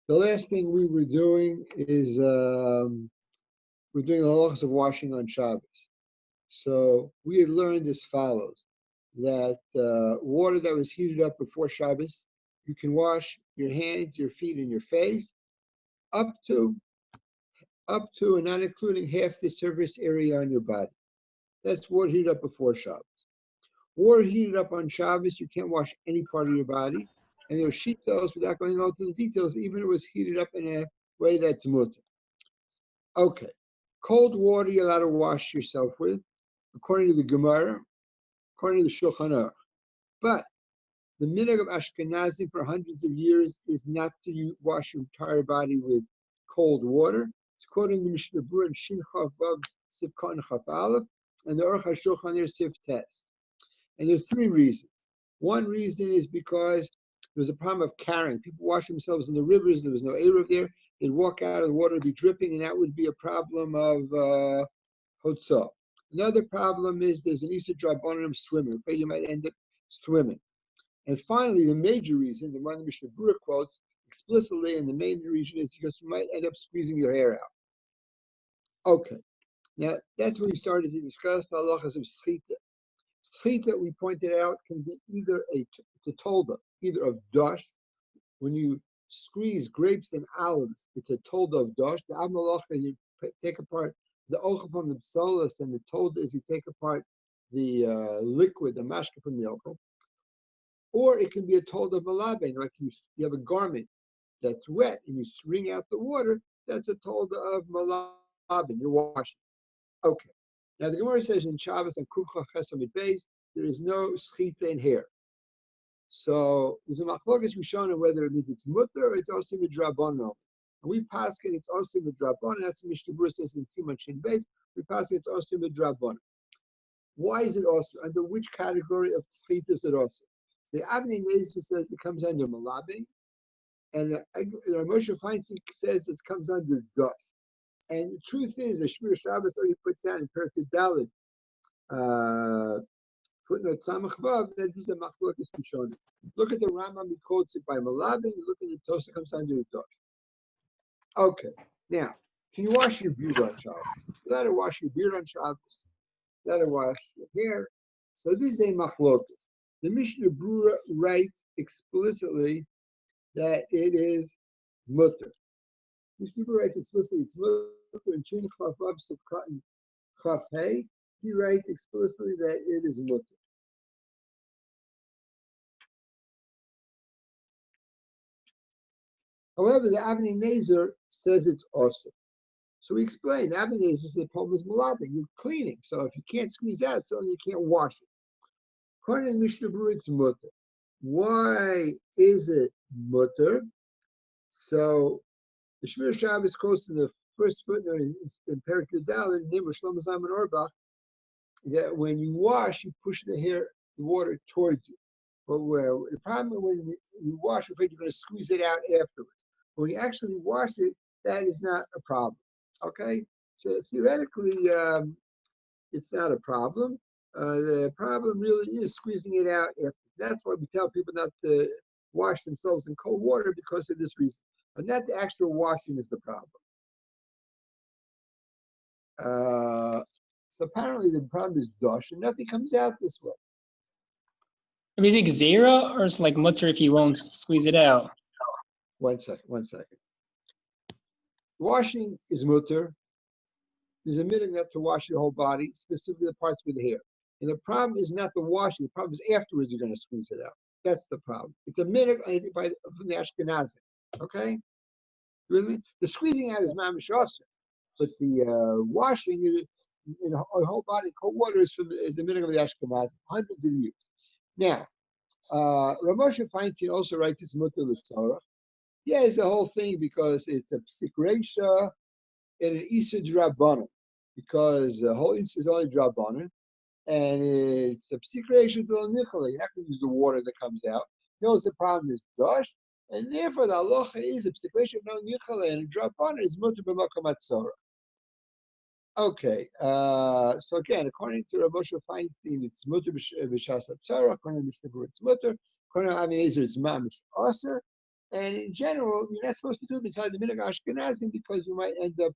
The last thing we were doing is we're doing the halachos of washing on Shabbos. So we had learned as follows, that water that was heated up before Shabbos, you can wash your hands, your feet, and your face up to and not including half the surface area on your body. That's water heated up before Shabbos. Water heated up on Shabbos, you can't wash any part of your body. And there are shitos, without going into the details, even if it was heated up in a way that's mutter. Okay. Cold water you're allowed to wash yourself with, according to the Gemara, according to the Shulchan Aruch. But the minhag of Ashkenazim for hundreds of years is not to wash your entire body with cold water. It's quoted in the Mishnah Berurah and Shin Chav Vav Sif Katan Chaf Aleph, and the Aruch HaShulchan there Sif Tes. And there are three reasons. One reason is because there was a problem of carrying. People wash themselves in the rivers, there was no Eruv there. They'd walk out of the water, be dripping, and that would be a problem of Hotzah. Another problem is there's an Issa Drabonim swimming. Afraid you might end up swimming. And finally, the major reason, the one the Mishnah Berurah quotes explicitly, and the main reason is because you might end up squeezing your hair out. Okay. Now, that's when we started to discuss the halachas of schita. Schita, we pointed out, can be either it's a tolda, either of dosh. When you squeeze grapes and olives, it's a tolda of dosh. The amalacha, you take apart the ochel from the psolas, and the tolda is you take apart the liquid, the mashka from the ochel. Or it can be a tolda of malaben, like you have a garment that's wet and you wring out the water, that's a tolda of malaben, you're washing. Okay. Now the Gemara says in Shabbos and Kufcha Chesamid Beis, there is no schita in hair. So there's a machlokas Rishonim whether it means it's mutter or it's also midrabanan. And we pass it, it's also midrabanan. That's what Mishnah Berurah says in Siman Shin Beis. We pass it, it's also midrabanan. Why is it also? Under which category of schita is it also? The Avnei Nezer says it comes under malabe, and the Moshe Feinstein says it comes under dosh. And the truth is, the Shiur Shabbos already puts down in Perkei Daled, footnote Samach Vav, that this is a machlokas Rishonim. Look at the Rambam, he quotes it by Malabi, look at the Tosa, comes under the Dosh. Okay, now, can you wash your beard on Shabbos? You let her wash your beard on Shabbos. Let her wash your hair. So this is a machlokas. The Mishnah Berurah writes explicitly that it is mutter. Mishnah Berurah writes explicitly it's mutter and Shin Chav Vav Sif Katan Chaf Hey. He writes explicitly that it is mutter. However, the Avnei Nezer says it's also. So we explained, the Avnei Nezer says the problem is malabing, you're cleaning. So if you can't squeeze out, so you can't wash it. According to the Mishnah Berurah, it's mutter. Why is it mutter? So the Shmir Shabbos quotes in the first footnote in Perkei Daled, in Nimr Shlomo Zalman Auerbach, that when you wash, you push the water towards you. But the problem when you wash, you're afraid you're going to squeeze it out afterwards. But when you actually wash it, that is not a problem. Okay? So theoretically, it's not a problem. The problem really is squeezing it out after. That's why we tell people not to wash themselves in cold water, because of this reason. But not the actual washing is the problem. So apparently the problem is dosh, and nothing comes out this way. Is it zero, or it's like mutter if you won't squeeze it out? One second. Washing is mutter. There's a minute not to wash your whole body, specifically the parts with the hair. And the problem is not the washing. The problem is afterwards you're going to squeeze it out. That's the problem. It's a minute from the Ashkenazim. Okay? You with me? The squeezing out is mamish also, but the washing is in a whole body cold water is a minute of the Ashkenazim, hundreds of years. Now, Ramosha Feinstein also writes this mutter l'tzorach. Yeah, it's the whole thing because it's a psik reisha and an isa drabanan, because the whole isa is only drabanan, and it's a psik reisha d'lo nichalei. You're not going to use the water that comes out. You know, the problem is dosh, and therefore the halacha is a psik reisha d'lo nichalei, and drabanan is mutter b'makom hatzorach. Okay, so again, according to Rav Moshe Feinstein, it's mutter b'shas hatzorach. According to Mishnah Berurah, it's mutter. According to Avnei Nezer, it's mamish aser. And in general, you're not supposed to do it inside the minhag Ashkenazim because you might end up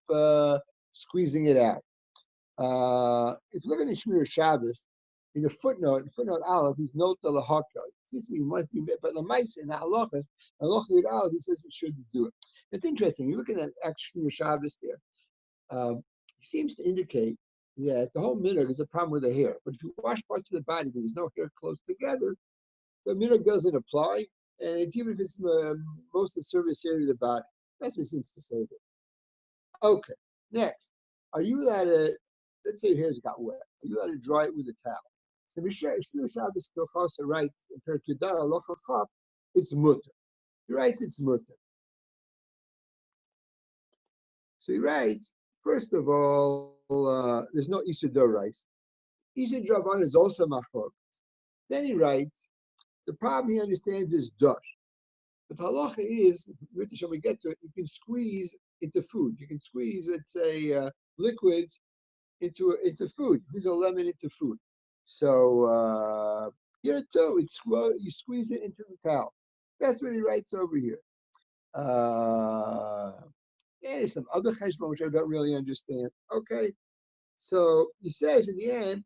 squeezing it out. If you look at the Shiur Shabbos, in the footnote Aleph, he's note the lahaka. It seems to me must be, but the mice in the halachas, halacha Aleph, he says you shouldn't do it. It's interesting. You look at that actual Shabbos there. He seems to indicate that the whole minhag is a problem with the hair. But if you wash parts of the body where there's no hair close together, the minhag doesn't apply. And even if it's most of the surface area of the body, that's what it seems to say there. Okay, next. Are you allowed to, let's say your hair's got wet, are you allowed to dry it with a towel? So Shiur Shabbos Hilchos writes in Perkei Halacha Chaf, it's mutter. He writes it's mutter. So he writes, first of all, there's no Isur Dorais. Isur Draban is also machlokas. Then he writes, the problem he understands is dush. But halacha is, when we get to it, you can squeeze into food. You can squeeze, let's say, liquids into food. Use a lemon into food. So here too, you squeeze it into the towel. That's what he writes over here. There's some other cheshbon which I don't really understand. Okay, so he says in the end,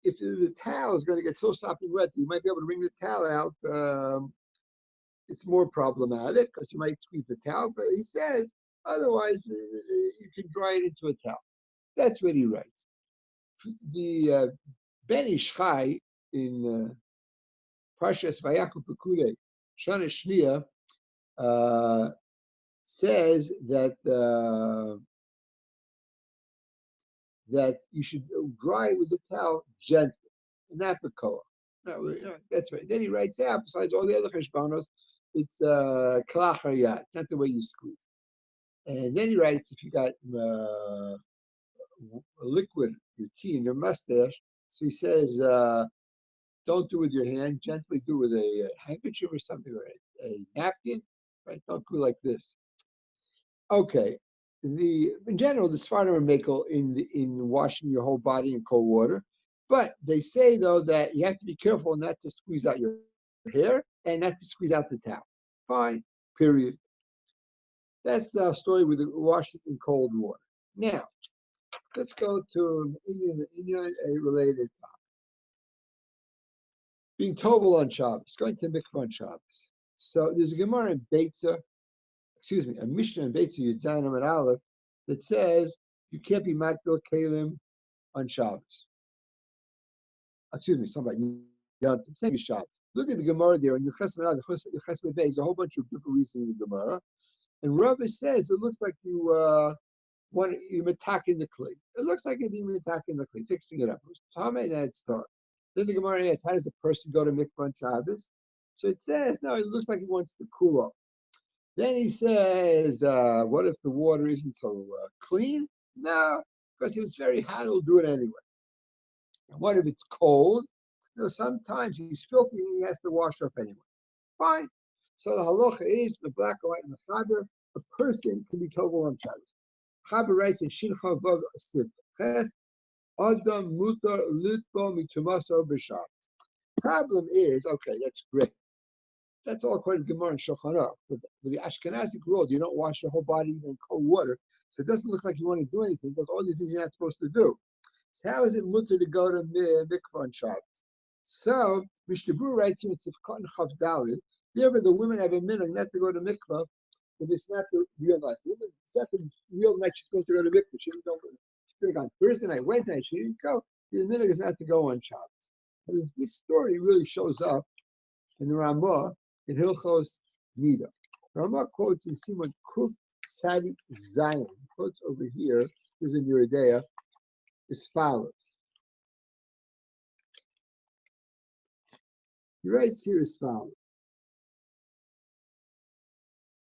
if the towel is going to get so sopping wet, you might be able to wring the towel out. It's more problematic because you might squeeze the towel. But he says otherwise you can dry it into a towel. That's what he writes. The Ben Ish Chai in Parshas Vayakhel Pekudei Shana Shniya says that you should dry it with the towel gently, not bekoach. No, that's right. Then he writes out, besides all the other cheshbonos, it's kalach hayat, not the way you squeeze. And then he writes, if you got a liquid, your tea and your mustache, so he says, don't do it with your hand, gently do it with a handkerchief or something, or a napkin, right? Don't do it like this. Okay. In general, the Sfardim are makel in washing your whole body in cold water, but they say though that you have to be careful not to squeeze out your hair and not to squeeze out the towel. Fine. Period. That's the story with the washing in cold water. Now, let's go to a related topic. Being tovel on Shabbos, going to mikvah on Shabbos. So there's a Gemara in Beitza, a Mishnah in Beitza Yud Zayin Amud Aleph that says you can't be matbil kalim on Shabbos. Something about saying Shabbos. Look at the Gemara there, and Hilchos there's a whole bunch of different reasons in the Gemara. And Rabbi says it looks like you're attacking the kli. It looks like you're being attacking the kli, fixing it up. Then the Gemara asks, how does a person go to mikvah on Shabbos? So it says, no, it looks like he wants to cool off. Then he says, what if the water isn't so clean? No, because if it's very hot, he'll do it anyway. And what if it's cold? Sometimes he's filthy and he has to wash up anyway. Fine. So the halacha is, the black and white and the chaber, a person can be tovel on Shabbos. Chaber writes in Shin Chavav Ches, Adam mutar litbo mitumaso b'Shabbos. Problem is, okay, that's great. That's all according to Gemara and Shulchan Aruch. With the Ashkenazic world, you don't wash your whole body even in cold water, so it doesn't look like you want to do anything because all these things you're not supposed to do. So how is it mutter to go to mikvah on Shabbos? So Mishnah Berurah writes in Tzivkot and Chav Daled, therefore the women have a minhag not to go to mikvah if it's not the real night. It's not the real night she's supposed to go to mikvah. She didn't go. She could have gone Thursday night, Wednesday night. She didn't go. The minhag is not to go on Shabbos. But this story really shows up in the Ramah in Hilchos Nida. Ramah quotes in Simon Kuf Sadi Zion. Quotes over here, this is in Yeridea, as follows. He writes here as follows.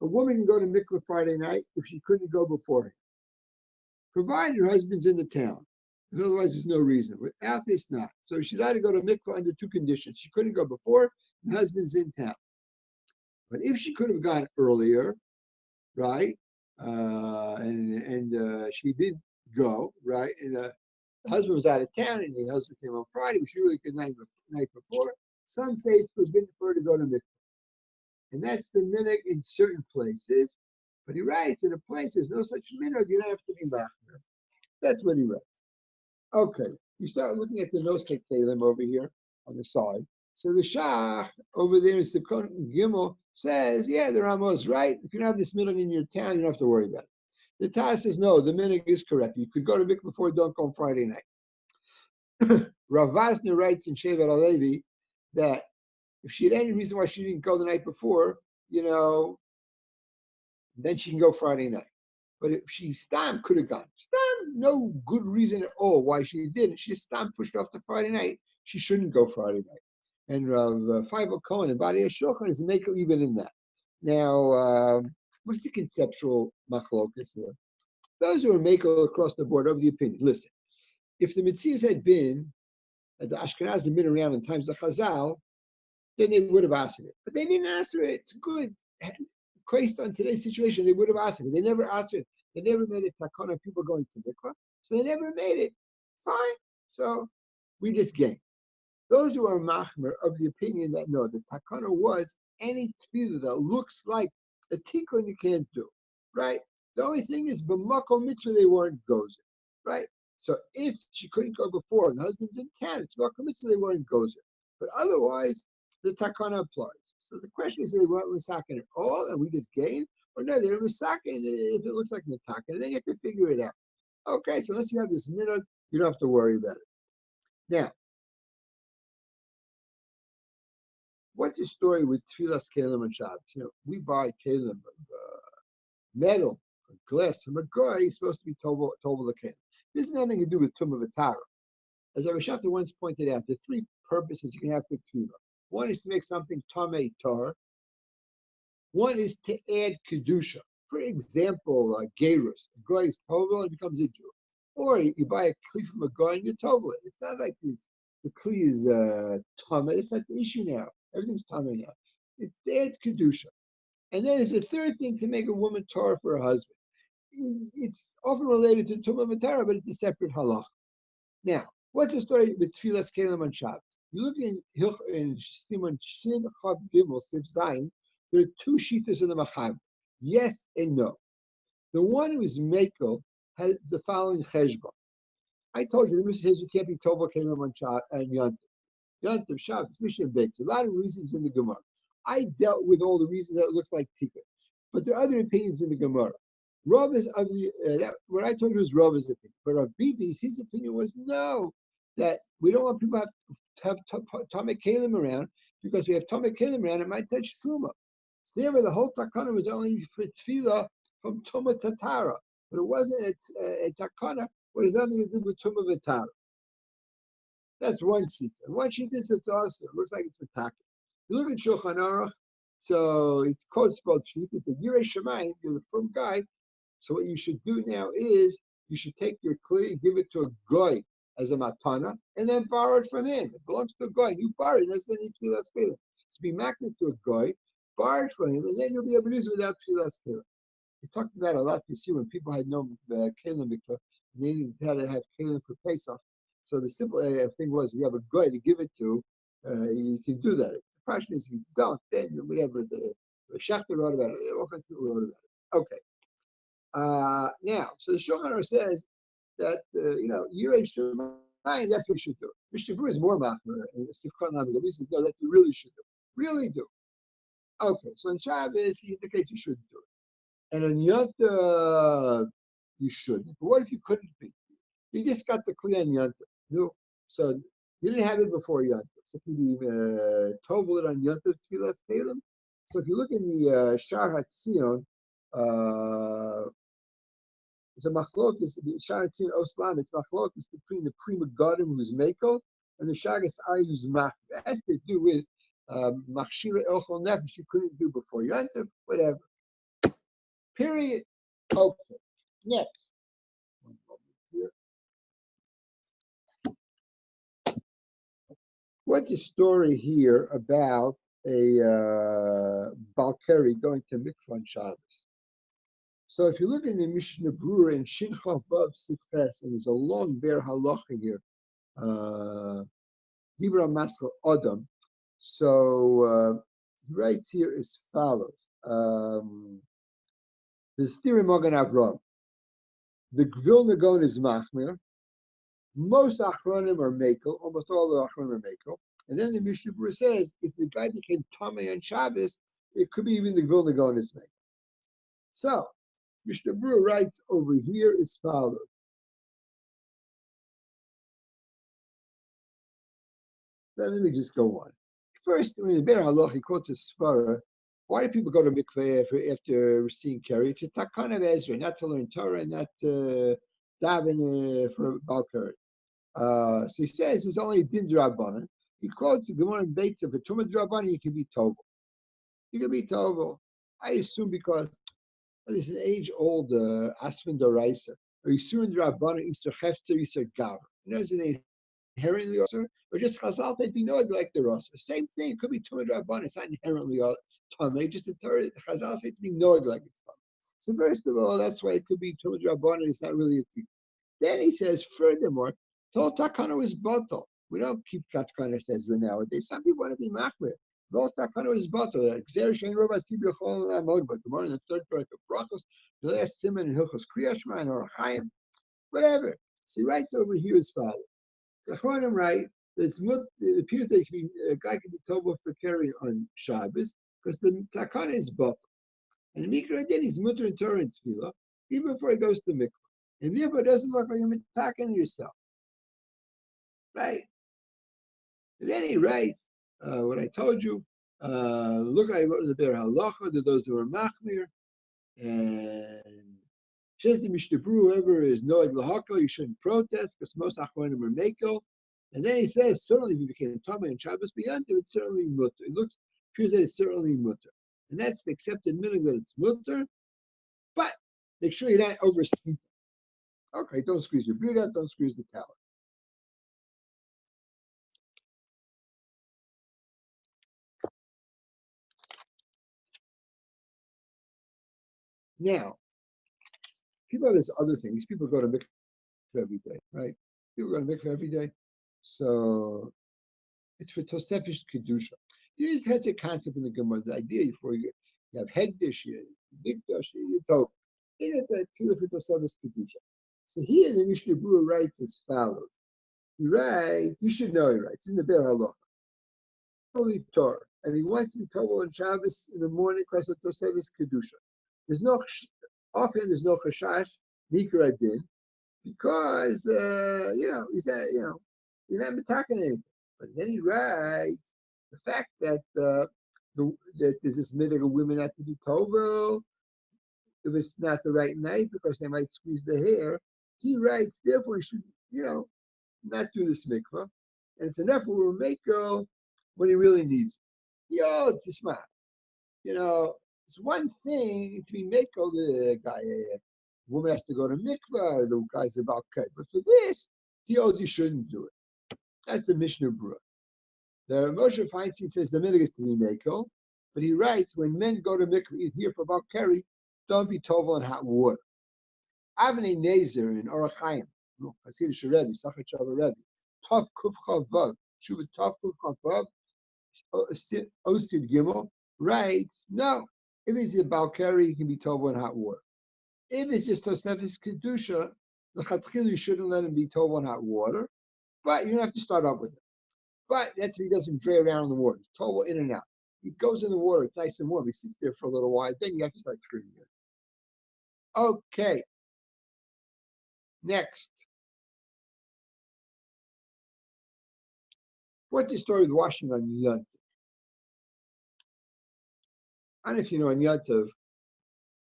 A woman can go to mikvah Friday night if she couldn't go beforehand, provided her husband's in the town. Otherwise, there's no reason. Without this, not. So she's allowed to go to mikvah under two conditions. She couldn't go before, and the husband's in town. But if she could have gone earlier, right, and she did go, right, and the husband was out of town, and the husband came on Friday, which usually the night before, some say it's forbidden for her to go to mikvah. And that's the minhag in certain places. But he writes, in a place there's no such minhag, you don't have to be machmir. That's what he writes. Okay, you start looking at the nosek kalim over here on the side. So the Shach over there in Sikkot Gimel says, yeah, the Rama is right. If you don't have this minhag in your town, you don't have to worry about it. The Taz says, no, the minhag is correct. You could go to mikveh before dawn on Friday night. Rav Vazner writes in Shevet Alevi that if she had any reason why she didn't go the night before, then she can go Friday night. But if she could have gone. No good reason at all why she didn't. She pushed off to Friday night. She shouldn't go Friday night. And Rav Faivel Cohen and Badi HaShulchan is make even in that. Now, what's the conceptual machlokas here? Those who are makel across the board over the opinion. Listen, if the Metzias had been the Ashkenazim had been around in times of Chazal, then they would have asked it. But they didn't answer it. It's good. Based on today's situation, they would have asked it. But they never asked it. They never made it takana of people going to mikvah. So they never made it. Fine. So we just gain. Those who are machmer of the opinion that no, the takana was any tefillah that looks like a tikkun you can't do. Right? The only thing is b'makom mitzvah they weren't gozer. Right? So if she couldn't go before and the husband's in town, it's b'makom mitzvah they weren't gozer. But otherwise, the takana applies. So the question is, they weren't masakin at all, and we just gain, or no, they're masakin if it looks like matakin, and then you have to figure it out. Okay, so unless you have this minute, you don't have to worry about it. Now, what's the story with tefillas kelim and Shabbos? We buy kelim of metal, or glass from a guy. He's supposed to be tovel the kelim. This has nothing to do with tumah v'tara. As Rabbi Shafter once pointed out, there are three purposes you can have for tefillah. One is to make something tamei tar. One is to add kedusha. For example, gerus. A guy is tovel and becomes a Jew. Or you buy a kli from a guy and you tovel it. It's not like the kli is tamei. It's not the issue now. Everything's tamei now. It's to add kedusha. And then it's a third thing to make a woman tar for her husband. It's often related to tumah v'tara, but it's a separate halach. Now, what's the story with tefillas kelim on Shabbos? You look in Simon Shin Chav Gimel Sif Zayin, there are two shittas in the Machab. Yes and no. The one who is Mekel has the following cheshbon. I told you, the Mishnah says you can't be Tova Kelim on Shabbos and Yontif. Yontif, Shabbos, Mishnah Beitz. A lot of reasons in the Gemara. I dealt with all the reasons that it looks like Tikkun. But there are other opinions in the Gemara. Rav is of the, what I told you was Rav's opinion. But Rav Bibi's, his opinion was no, that we don't want people to have Tamei Kelim around, because we have Tamei Kelim around, it might touch Truma. So therefore, the whole takana was only for tefillah from Tumah Tatara, but it wasn't a takana what has nothing to do with Tumah V'Tara. That's one sheet. And one sheet is it's also, it looks like it's V'Taka. You look at Shulchan Aruch, so it quotes both sheets. It's a Yirei Shemayim, you're the firm guy. So what you should do now is you should take your kli and give it to a goy as a matana, and then borrow it from him. It belongs to a goy. You borrow it, that's the tefillas kelim. So be magnet to a goy, borrow it from him, and then you'll be able to use it without tefillas kelim. We talked about it a lot this year when people had no kelim mikvah, and they had to have kelim for Pesach. So the simple thing was, we have a goy to give it to, you can do that. The question is, if you don't, then whatever the Shachter wrote about it, all kinds of people wrote about it. Okay. Now, so the Shulchan Aruch says that Yirei Shemayim, that's what you should do. Mishnah Berurah is more machmer, and Sikkot Lamed He says no, that you really should do. Really do. Okay, so in Shabbos he indicates you shouldn't do it, and on Yontif you shouldn't. But what if you couldn't be? You just got the kli on Yontif. No, so you didn't have it before Yontif. So if you tovel it on Yontif tefillas kelim. So if you look in the Shar HaTzion. It's a machlokes, Shar HaTzion Oslam, it's machlokes between the Prima Godim who's Mekel and the Shagas Ari who's Mach. It has to do with Machshira Elchol Nefesh you couldn't do before Yontif, whatever. Period. Okay. Next. One moment here. What's the story here about a Balkari going to mikvah on Shabbos? So if you look in the Mishnah Berurah in Shin Chav Vav Sifches, and there's a long bare halacha here, Dibra Masel Adam. So He writes here as follows. The Stiri Mogan Avram. The Gvil Nagon is Machmir. Most Achronim are Mekel. Almost all the Achronim are Mekel. And then the Mishnah Berurah says, if the guy became Tamei on Shabbos, it could be even the Gvil Nagon is Mekel. So, Mishnah Berurah writes over here as follows. Let me just go on. First, when the Ber Halach, he quotes a Svara. Why do people go to mikveh after seeing Keri? It's a takana of Ezra, not to learn Torah, and not to daven for Baal Keri. So he says it's only din d'Rabbanan. He quotes the Gemara in Beitza, for Tumah d'Rabbanan, you can be Tovel. You can be Tovel. I assume because there's an age-old Aspen Doraisa, or Yisurin d'Rabbanan, Yisur Hefzer, Yisur Gav. You know, is it inherently also, or just Chazal might be knowing like the Rosa. Same thing, it could be Tumah d'Rabbanan. It's not inherently Tamei, just the Torah, Chazal say to be knowing like it's Tamei. So first of all, that's why it could be Tumah d'Rabbanan. It's not really a thing. Then he says, furthermore, Tol Takana is bottle. We don't keep Takana says nowadays. Some people want to be machmir. Tol Takana is bottle. Xer Shein Rova Tzibur Chol Lamod. But tomorrow in the third parak of Brachos, the last simon in Hilchos Kriyashma and or Chaim, whatever. So he writes over here as follows. Achronim write that it appears that a guy can be told for carrying on Shabbos because the Takana is bottle. And the Mikra again is mutter and Torah and Tefillah even before he goes to mikvah. And therefore, it doesn't look like you're attacking yourself. Right? And then he writes what I told you. Look, I wrote in the Ber Halacha that those who are machmir. And says the Mishnah Berurah, whoever is noed lahakol, you shouldn't protest because most achronim are mekel. And then he says, certainly if you became Tamei and Shabbos beyond it, it's certainly mutter. It appears that it's certainly mutter. And that's the accepted meaning that it's mutter. But make sure you're not oversleeping. Okay, don't squeeze your beard out, don't squeeze the talent. Now, people have this other thing. These people go to mikveh every day, right? People go to mikveh every day. So it's for Tosefesh Kedusha. You just had the concept in the Gemara, the idea before you have Hegdish, Mikdash, you talk. You have the pure for Tosefesh Kedusha. So here the Mishnah Berurah writes as follows. He writes, you should know he writes, in the Ber Halacha. Holy Torah, and he wants to be told on Shabbos in the morning because of Tosefesh Kedusha. There's no chashash mikra din because he's not attacking anything. But then he writes the fact that that there's this mitzvah of women not to be tovel if it's not the right night because they might squeeze the hair. He writes therefore he should not do this mikvah, and it's enough for a maker when he really needs it. It's smart. It's one thing to be makel the guy. Woman has to go to mikvah. The guy's about cut, but for this, you shouldn't do it. That's the Mishnah Berurah. The Moshe Feinstein says the mitzvah is to be makel, but he writes when men go to mikvah here for about keri, don't be tovel in hot water. Avnei Nezer in Orach Chaim, Hasidic Rebbe, Sachet Shabbat Rebbe, Tov Kuf Chavav, Shuva Tov Kuf Chavav, Osid Gimel, writes no. If it's a Balkari, it can be tovel in hot water. If it's just Tosefesh Kedusha, the Chatchil, you shouldn't let him be tovel in hot water, but you don't have to start up with it. But that's if he doesn't dray around in the water. It's tovel in and out. He goes in the water, it's nice and warm. He sits there for a little while, then you have to start screwing it. Okay. Next. What's the story with washing on Yontif? And if you know on Yontif,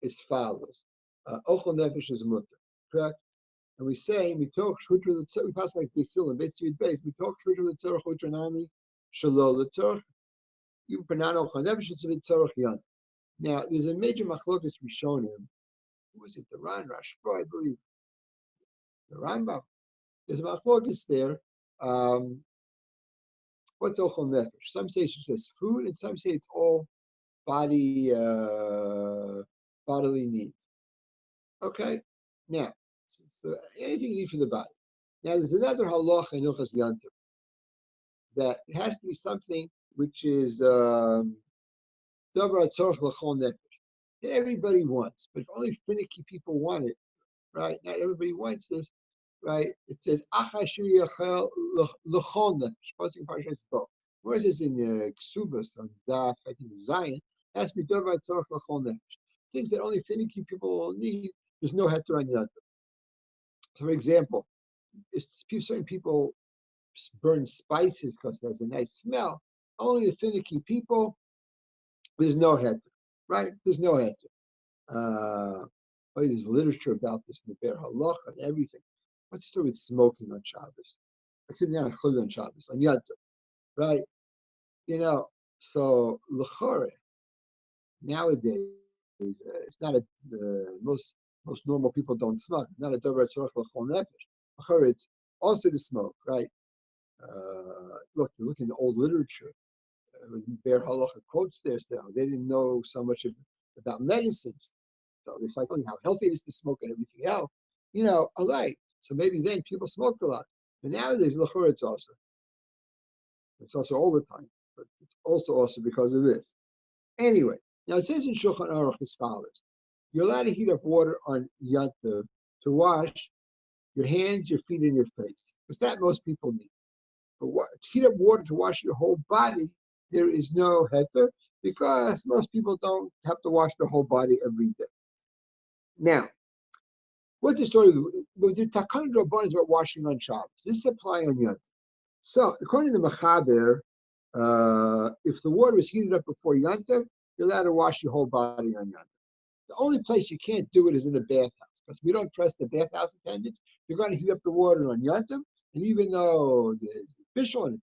as follows. Ochel nefesh is mutter, correct? And we say, mitoch shudra l'tzorach, we pass like Basil and Beis Yud Beis, mitoch shudra l'tzorach utranami, shalol l'tzorach, you pronounce ochel nefesh is l'tzorach yontif. Now, there's a major machlokas we shown him. Who was it? The Ran Rashba, I believe. The Rambam. There's a machlokas there. What's ochel nefesh? Some say it's just food, and some say it's all bodily needs. Okay, now so anything you eat for the body. Now there's another halacha in Hilchos Yontif that it has to be something which is Davar tzorch l'chol nefesh. Everybody wants, but if only finicky people want it, right? Not everybody wants this, right? It says achashu yachel l'chol nefesh. Pasuk Parshas Bo. Whereas it's in Ksubas on Daf, I think Zion, has to be davar tzorch l'chol nefesh. Things that only finicky people need. There's no heter on yontif. So, for example, certain people burn spices because it has a nice smell. Only the finicky people, there's no heter, right? There's no heter. There's literature about this in the Ber Halacha and everything. What's the story with smoking on Shabbos? Except not on Shabbos, on Yom Tov, right? So l'chore nowadays it's not most normal people don't smoke. Not a davar tzorach l'chol nefesh. L'chore it's also to smoke, right? Look in the old literature. Ber Halacha quotes there, so they didn't know so much about medicines. So they started telling how healthy it is to smoke and everything else. All right. So maybe then people smoked a lot. But nowadays, l'chor, it's also all the time. But it's also because of this. Anyway, now it says in Shulchan Aruch as follows. You're allowed to heat up water on Yom Tov to wash your hands, your feet, and your face. Because that most people need. But to heat up water to wash your whole body, there is no heter, because most people don't have to wash their whole body every day. Now, what's the story? The Takana Rabban is about washing on Shabbos. This is applying on Yom Tov. So, according to the Mechaber, if the water is heated up before Yom Tov, you're allowed to wash your whole body on Yom Tov. The only place you can't do it is in the bathhouse, because we don't trust the bathhouse attendants. They're going to heat up the water on Yom Tov, and even though there's fish on it,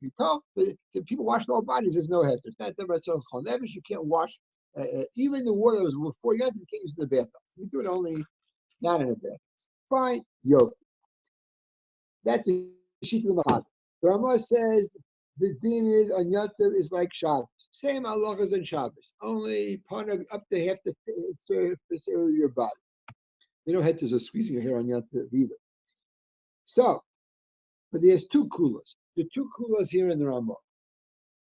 you tell the people wash their whole bodies, there's no head. There's not never. You can't wash even the water that was before Yom Tov, you can't use in the bathhouse. You do it only not in a bathhouse. Fine, that's a sheet of the Mechaber. The Ramah says the din is on Yom Tov is like Shabbos. Same halachas on Shabbos. Only up to half the surface area of your body. They don't have to squeezing your hair on Yom Tov either. So, but there's two kulas. The two kulas here in the Ramah.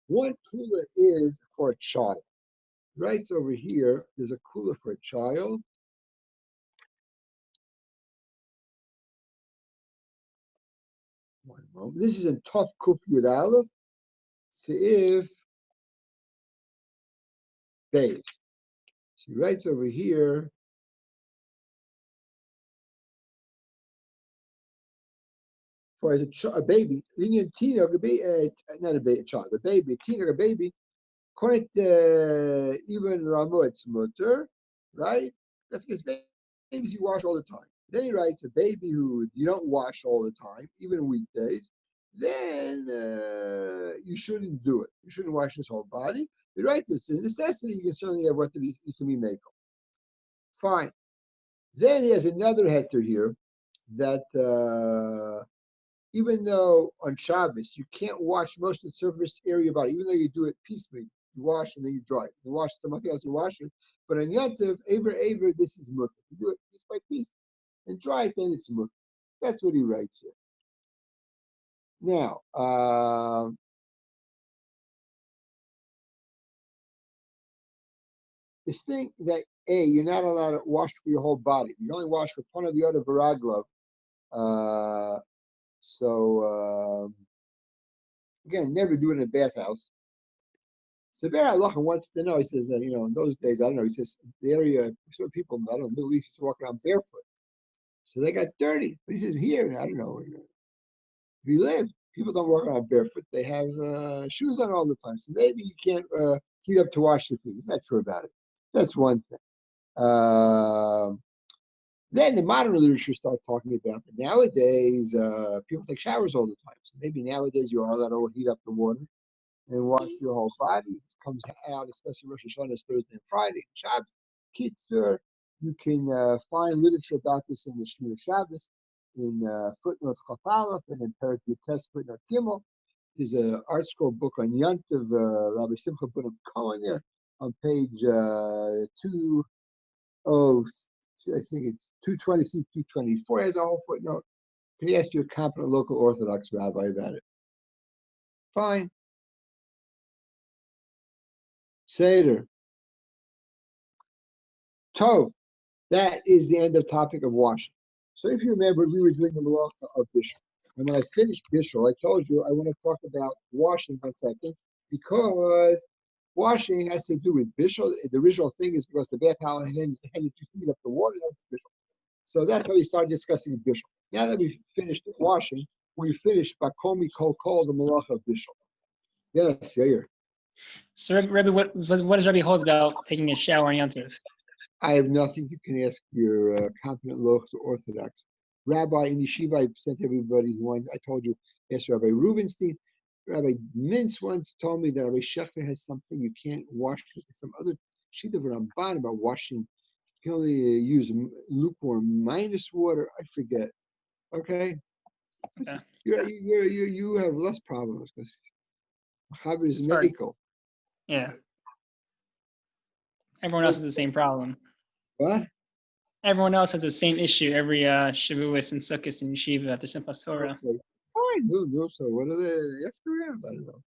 One kula is for a child. Right over here, there's a kula for a child. One moment. This is in Tov Kuf Yud Aleph, Seif Beis. She writes over here. For as a baby, not a child, a baby, a baby, according to even Ramah, it's mutter, right? That's because babies you wash all the time. Then he writes a baby who you don't wash all the time, even weekdays, then you shouldn't do it. You shouldn't wash his whole body. He writes this in necessity, you can certainly have what you can be makel. Fine. Then he has another heter here that even though on Shabbos you can't wash most of the surface area of your body, even though you do it piecemeal, you wash and then you dry it. You wash something else, you wash it. But on Yom Tov, Aver, this is mutter. You do it piece by piece and dry it, then it's mutter. That's what he writes here. Now, this thing that you're not allowed to wash for your whole body. You only wash for one of the other varaglov. Again, never do it in a bathhouse. So Ber Halacha wants to know. He says, in those days, I don't know. He says the area, some people, I don't know, Middle East used to walk around barefoot, so they got dirty. But he says here, I don't know. We live. People don't walk around barefoot. They have shoes on all the time. So maybe you can't heat up to wash your feet. He's not sure about it. That's one thing. Then the modern literature starts talking about that nowadays people take showers all the time. So maybe nowadays you are allowed to heat up the water and wash your whole body. It comes out, especially Rosh Hashanah is Thursday and Friday. Shabbos, Kitzur, you can find literature about this in the Shiur Shabbos, in footnote Chaf Aleph, and in Perek Yutes footnote Gimel. There's an art scroll book on Yom Tov, Rabbi Simcha put a Cohen there on page 2. I think it's 223, 224 has a whole footnote. Can you ask your competent local Orthodox rabbi about it? Fine. Seder. Tov. That is the end of topic of washing. So if you remember, we were doing the malacha of bishul. And when I finished bishul, I told you I want to talk about washing 1 second, because washing has to do with bishul. The original thing is because the bath towel hands the hand that you heat up the water, that's bishul. So that's how we started discussing bishul. Now that we've finished washing, we finished bakomi kol kol, the malacha of bishul. Yes, Yair. So Rabbi, what does Rabbi hold about taking a shower on Yom Tov? I have nothing. You can ask your competent local Orthodox rabbi in yeshiva. I sent everybody who wanted. I told you, ask Rabbi Rubenstein. Rabbi Mintz once told me that Rabbi Shechter has something you can't wash. Some other sheet of Ramban about washing. You can only use lukewarm minus water. I forget. Okay. Okay. You have less problems because Chaber is medical. Yeah. Everyone else has the same problem. What? Everyone else has the same issue every Shavuos and Sukkot and Yeshiva at the Simchas Torah. Okay. All right, no. So what are they? Ask around. I don't know.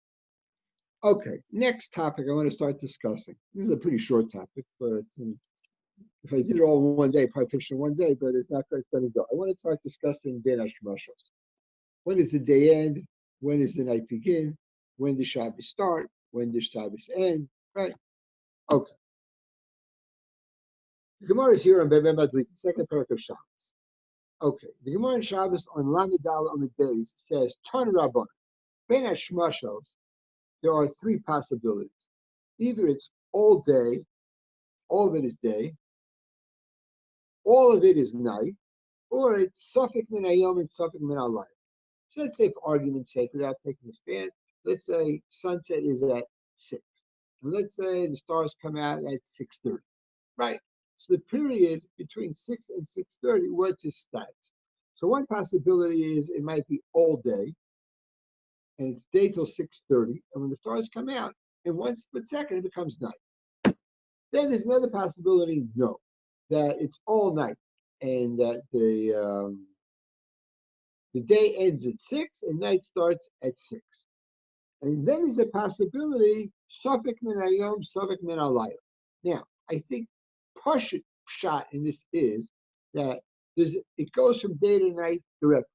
Okay, next topic I want to start discussing. This is a pretty short topic, but if I did it all in one day, probably finish in one day, but it's not going to go. I want to start discussing Ben Hashmashos. When does the day end? When does the night begin? When does Shabbos start? When does Shabbos end? Right? Okay. The Gemara is here on Bebe Madlik, second parak of Shabbos. Okay, the Gemara in Shabbos on Lamidal on the days says, Ton Rabban, Ben Hashmashos, there are three possibilities. Either it's all day, all of it is day, all of it is night, or it's Suffolk min hayom and Suffolk min halayla. So let's say, for argument's sake, without taking a stand, let's say sunset is at 6. And let's say the stars come out at 6:30. Right? So the period between 6 and 6:30, what's its status? So one possibility is it might be all day, and it's day till 6:30, and when the stars come out, in 1 split second, it becomes night. Then there's another possibility, no, that it's all night, and that the day ends at 6 and night starts at 6. And then there's a possibility, Suffolk min hayom, Suffolk min halayla. Now, I think Pashut shot in this is that it goes from day to night directly.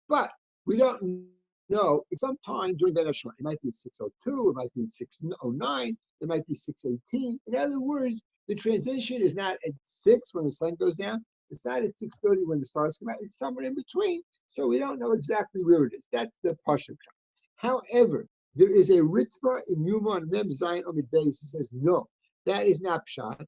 But we don't know, it's sometime during Ben Hashemah. It might be 6:02, it might be 6:09, it might be 6:18. In other words, the transition is not at 6 when the sun goes down, it's not at 6:30 when the stars come out, it's somewhere in between. So we don't know exactly where it is. That's the Pashut shot. However, there is a Ritva in Yuma and Mem Zayin Amid Beis who says, no, that is not Pshat.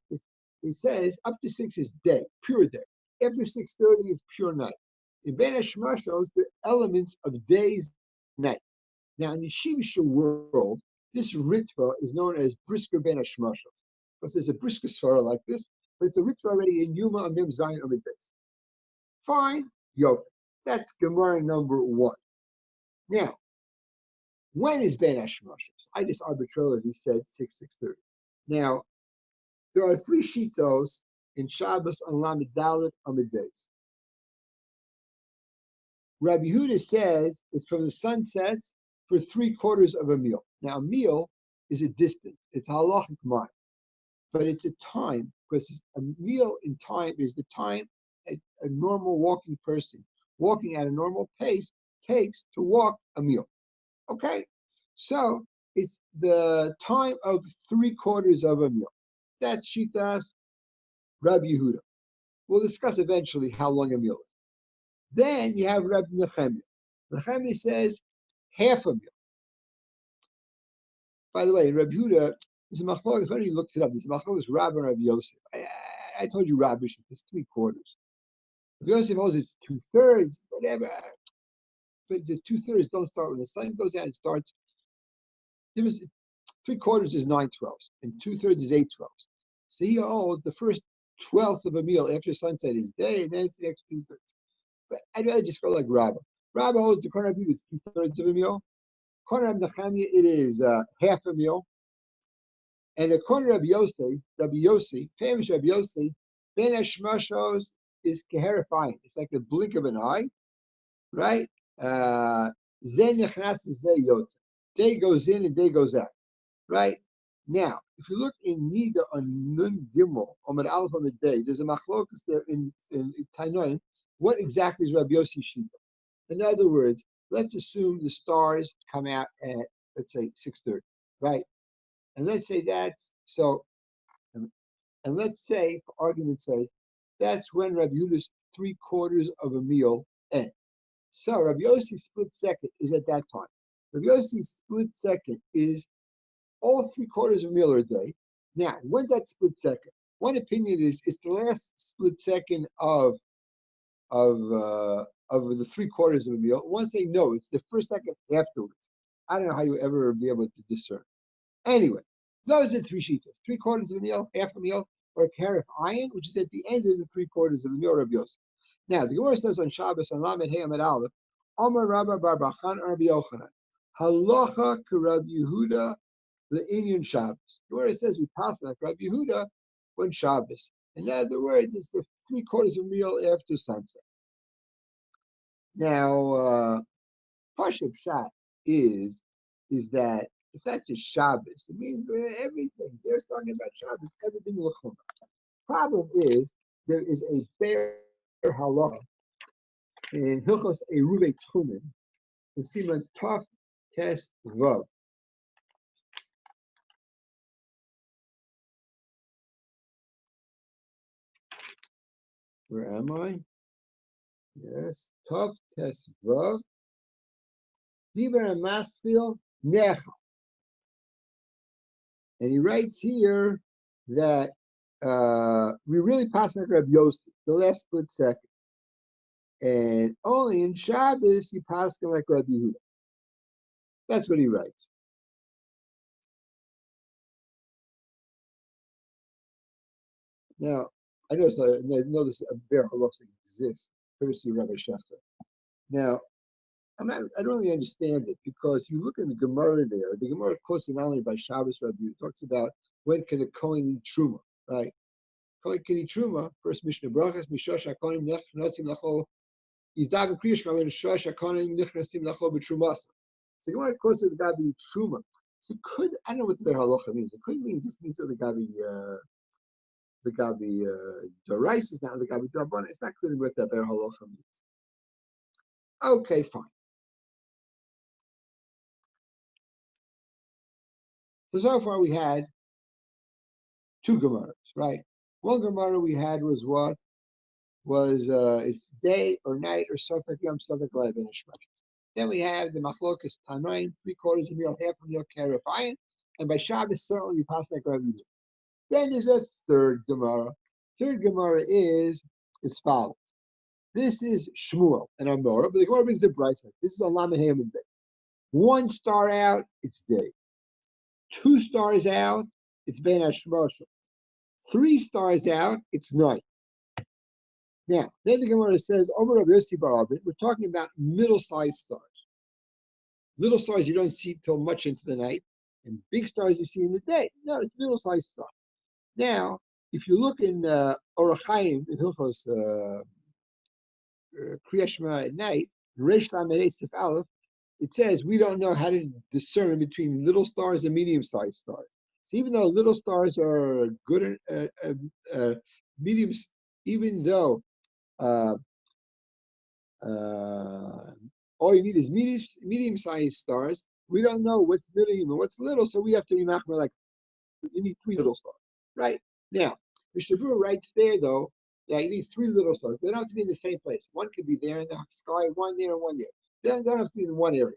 It says up to 6 is day, pure day. After 6:30 is pure night. In Ben Hashmashos, there are elements of days, night. Now, in the Shivisha world, this Ritva is known as Brisker Ben Hashmashos. Because there's a Brisker Svara like this, but it's a Ritva already in Yuma and Mem Zayin Amid Beis. Fine, yo. That's Gemara number 1. Now, when is Ben Hashmashos? I just arbitrarily said 6:30. Now, there are 3 shitos in Shabbos on Lamed Dalet Amid Beis. Rabbi Yehuda says it's from the sun sets for 3/4 of a meal. Now, a meal is a distance. It's halachic mile, but it's a time, because a meal in time is the time a normal walking person, walking at a normal pace, takes to walk a meal. Okay? So it's the time of 3/4 of a meal. That's Shitas Rabbi Yehuda. We'll discuss eventually how long a meal is. Then you have Rabbi Nechemia. Nechemia says half a meal. By the way, Rabbi Yehuda is a machlok. If anybody looks it up, this machlok is Rabbi and Rabbi Yosef. I told you Rabbi is 3/4. Rabbi Yosef holds it's 2/3, whatever. But the 2/3 don't start when the sun goes out. It starts. There was 3/4 is 9/12, and 2/3 is 8/12. So he holds the first 12th of a meal after sunset is day, and then it's the next 2/3. But I'd rather just go like Rabbi. Rabbi holds the corner of you is 2/3 of a meal. Corner of Nechemia, it is half a meal. And the corner of Rabbi Yossi, famous Rabbi Yossi, Ben Hashmashos is keherifying. It's like the blink of an eye, right? Zen nechnas v'zeh yotze. Day goes in and day goes out, right? Now, if you look in Nida on Nun Gimel, Omid Aleph on the day, there's a machlokas there in Tainoim. What exactly is Rabbi Yossi Shita? In other words, let's assume the stars come out at, let's say, 6:30, right? And let's say that's so, and let's say, for argument's sake, that's when Rabbi Yehuda's 3/4 of a meal ends. So Rabbi Yossi's split second is at that time. Rabbi Yossi's split second is all 3/4 of a meal a day. Now, when's that split second? One opinion is it's the last split second of the 3/4 of a meal. One say no, it's the first second afterwards. I don't know how you ever be able to discern. Anyway, those are three shitas: 3/4 of a meal, half a meal, or karif ayin, which is at the end of the 3/4 of a meal. Rabbi Yosef. Now, the Gemara says on Shabbos on Lamed Hey Amid Aleph, Amar Rabba Bar Bachan Rabbi Yochanan, Halacha Rabbi Yehuda le'inyan Shabbos. The Gemara says we pass like Rabbi Yehuda when Shabbos. In other words, it's the 3/4 of a meal after sunset. Now, Pashup Shat is that it's not just Shabbos. It means everything. They're talking about Shabbos, everything l'chumah. Problem is, there is a fair halacha in Hilchos Eruve Tchumen, in Siman Tov Tes Vav. Where am I? Yes, Tov Tes Vav. Diber Masfil Necha. And he writes here that we really pass like Rabbi Yossi, the last split second. And only in Shabbos you pass like Rabbi Yehuda. That's what he writes. Now, I know this a bear halachos exists. Courtesy Rabbi Shechter. Now, I don't really understand it because you look in the Gemara there. The Gemara quotes not only by Shabbos Rabbi, it talks about when can a Kohen eat truma, right? Kohen can eat truma. First Mishnah Brachas Mishosh HaKohen Nechnasim Lacho. He's davening Kriyash Shema Mishosh HaKohen Nechnasim Lacho b'Trumasa. So the Gemara quotes the Gabi truma. So it could, I don't know what the Be'er Halacha means. It could mean just means the Gabi Dorais is now the Gabi Darban. It's not clear what that Be'er Halacha means. Okay, fine. So far we had two Gemaras, right? One Gemara we had was what? Was it's day or night or Sofek Yom Sofek Lev in Ishmael. Then we have the Machlokas Tanaim, 3/4 of meal, half a meal, Karafayan, and by Shabbos certainly we pass like Rabbi. Then there's a third Gemara. Third Gemara is as follows. This is Shmuel and Amora, but the Gemara brings the Bryce. This is on Lamaham and Day. 1 star out, it's day. 2 stars out, it's Ben Hashmosha. 3 stars out, it's night. Now, then the Gemara says, Omer Rabbi Yossi Bar Abin, we're talking about middle-sized stars. Little stars you don't see till much into the night, and big stars you see in the day. No, it's middle-sized stars. Now, if you look in Orach Chaim, in Hilchos Kriyash Shema at night, Reish Lamed Sif Aleph, it says we don't know how to discern between little stars and medium-sized stars. So even though little stars are good, medium, even though all you need is medium-sized stars, we don't know what's medium and what's little, so we have to be machmer like you need 3 little stars, right? Now, Mishnah Berurah writes there though that you need 3 little stars. They don't have to be in the same place. One could be there in the sky, one there and one there. They don't have to be in one area.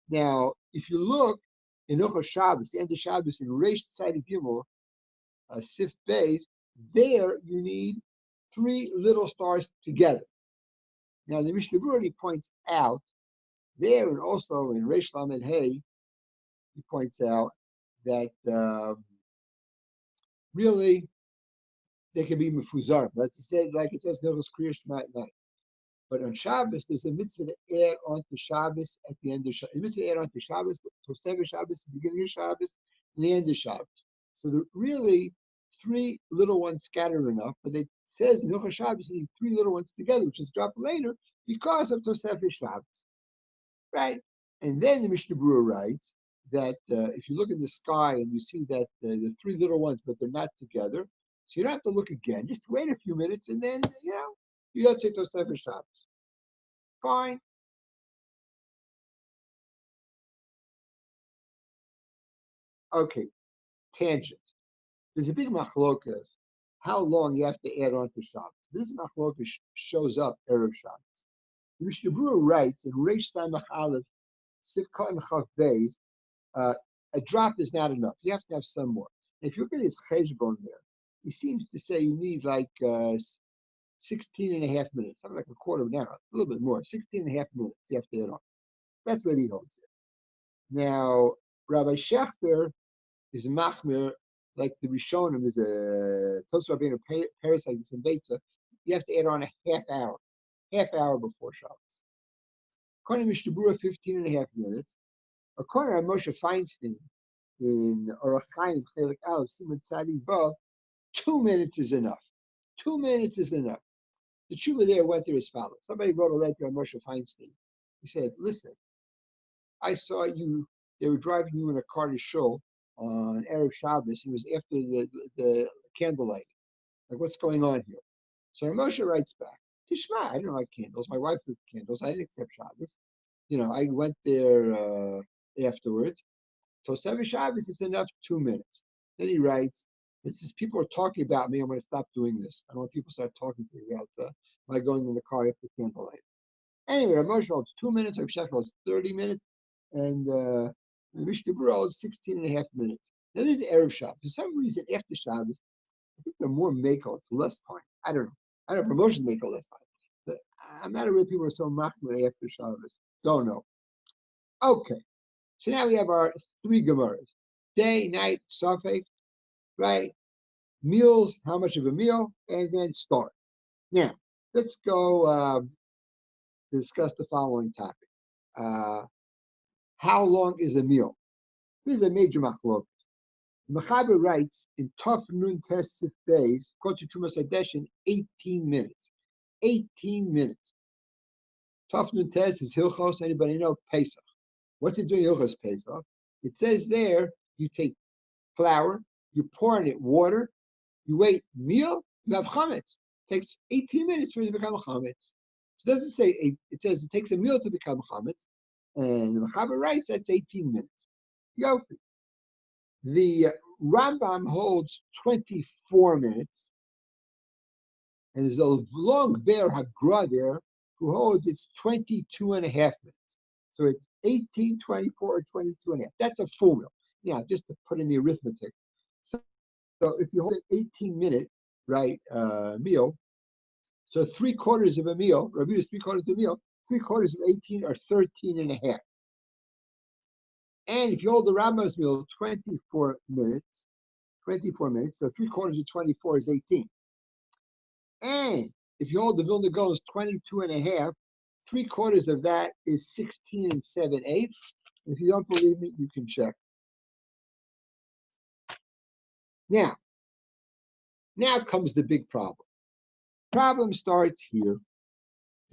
Now, if you look in Hilchos Shabbos, the end of Shabbos in Reish Tzadi Gimel, Sif Beis, there you need 3 little stars together. Now, the Mishnah Berurah points out there, and also in Reish Lamed Hey, he points out that really they can be mefuzar. Let's say, like it says, Hilchos Kriyash Shema at night. But on Shabbos, there's a mitzvah to add on to Shabbos at the end of Shabbos. A mitzvah to add on to Shabbos, Tosefah Shabbos, the beginning of Shabbos, and the end of Shabbos. So there are really 3 little ones scattered enough, but it says in Hilchos Shabbos you need 3 little ones together, which is dropped later because of Tosefah Shabbos. Right? And then the Mishnah Berurah writes that if you look in the sky and you see that the three little ones, but they're not together, so you don't have to look again. Just wait a few minutes, and then you got to take Tosefes Shabbos. Fine. Okay. Tangent. There's a big machlokas how long you have to add on to Shabbos. This machlokas shows up Erev Shabbos. The Mishnah Berurah writes in Reish Samach Aleph Sivka and Chav Beis, a drop is not enough. You have to have some more. And if you look at his cheshbon there, he seems to say you need like 16 and a half minutes, something like a quarter of an hour, a little bit more, 16 and a half minutes you have to add on. That's what he holds it. Now, Rabbi Shechter is a machmir, like the Rishonim, there's a Tosfos Rabbeinu parasite in Beitza, you have to add on a half hour before Shabbos. According to Mishnah Berurah, 15 and a half minutes. According to Moshe Feinstein in Orach Chaim Chelik Aleph Siman Tzadi Vav, 2 minutes is enough. 2 minutes is enough. The tshuva there went there as follows. Somebody wrote a letter on Moshe Feinstein. He said, listen, I saw you, they were driving you in a car to shul on Erev Shabbos. It was after the candlelight. Like, what's going on here? So Moshe writes back, Tishma, I don't like candles. My wife lit candles. I didn't accept Shabbos. I went there afterwards. Tosefes Shabbos is enough 2 minutes. Then he writes, it says, people are talking about me. I'm going to stop doing this. I don't want people to start talking to me about my going in the car after candlelight. Anyway, Moshe holds 2 minutes, Rabbi Shechter holds 30 minutes, and Mishnah Berurah holds 16 and a half minutes. Now, this is Erev Shabbos. For some reason, after Shabbos, I think they're more Mako. It's less time. I don't know. Promotions Mako less time. But I'm not aware people are so machmir after Shabbos. Don't know. Okay. So now we have our 3 Gemaras. Day, night, Safek, right? Meals, how much of a meal, and then start. Now, let's go discuss the following topic. How long is a meal? This is a major machlok. Mechaber writes in Tov Nun Tes Sif Beis, Kotu Tumas Hadeshin, 18 minutes. 18 minutes. Tov Nun Tes is Hilchos. Anybody know? Pesach. What's it doing Hilchos Pesach? It says there, you take flour, you pour in it water, you wait meal, you have chametz. It takes 18 minutes for it to become a chametz. So it doesn't say, it says it takes a meal to become a chametz. And the Mechaber writes that's 18 minutes. Yofi. The Rambam holds 24 minutes. And there's a long Be'er Hagra there who holds it's 22 and a half minutes. So it's 18, 24, or 22 and a half. That's a full meal. Now, just to put in the arithmetic. So if you hold an 18-minute, right, meal, so 3/4 of a meal, Rabbi is 3/4 of a meal, 3/4 of 18 are 13 and a half. And if you hold the Rambam's meal 24 minutes, so 3/4 of 24 is 18. And if you hold the Vilna Gaon's 22 and a half, 3/4 of that is 16 and 7/8. If you don't believe me, you can check. Now comes the big problem. Problem starts here.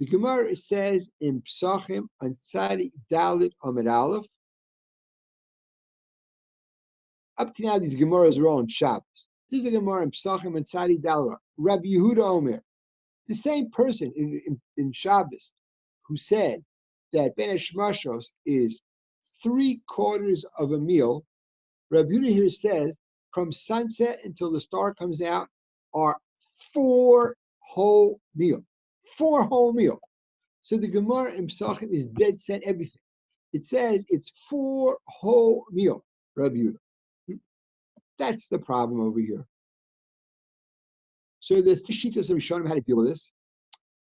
The Gemara says in Psachim on Tzadi Dalit Amid Aleph. Up to now, these Gemaras are all on Shabbos. This is a Gemara in Psachim and Tzadi Dalit. Rabbi Yehuda Omer, the same person in Shabbos, who said that Ben Hashmashos is 3/4 of a meal. Rabbi Yehuda here says from sunset until the star comes out are 4 whole meal. 4 whole meal. So the Gemara in Psachim is dead set everything. It says it's 4 whole meal, Rabbi Yehuda. That's the problem over here. So the Shittas of Rishonim how to deal with this.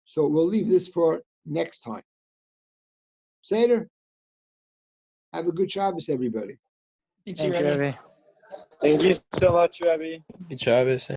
So we'll leave this for next time. Seder, have a good Shabbos, everybody. Thank you, Rabbi. Thank you so much, Rabbi. Good Shabbos.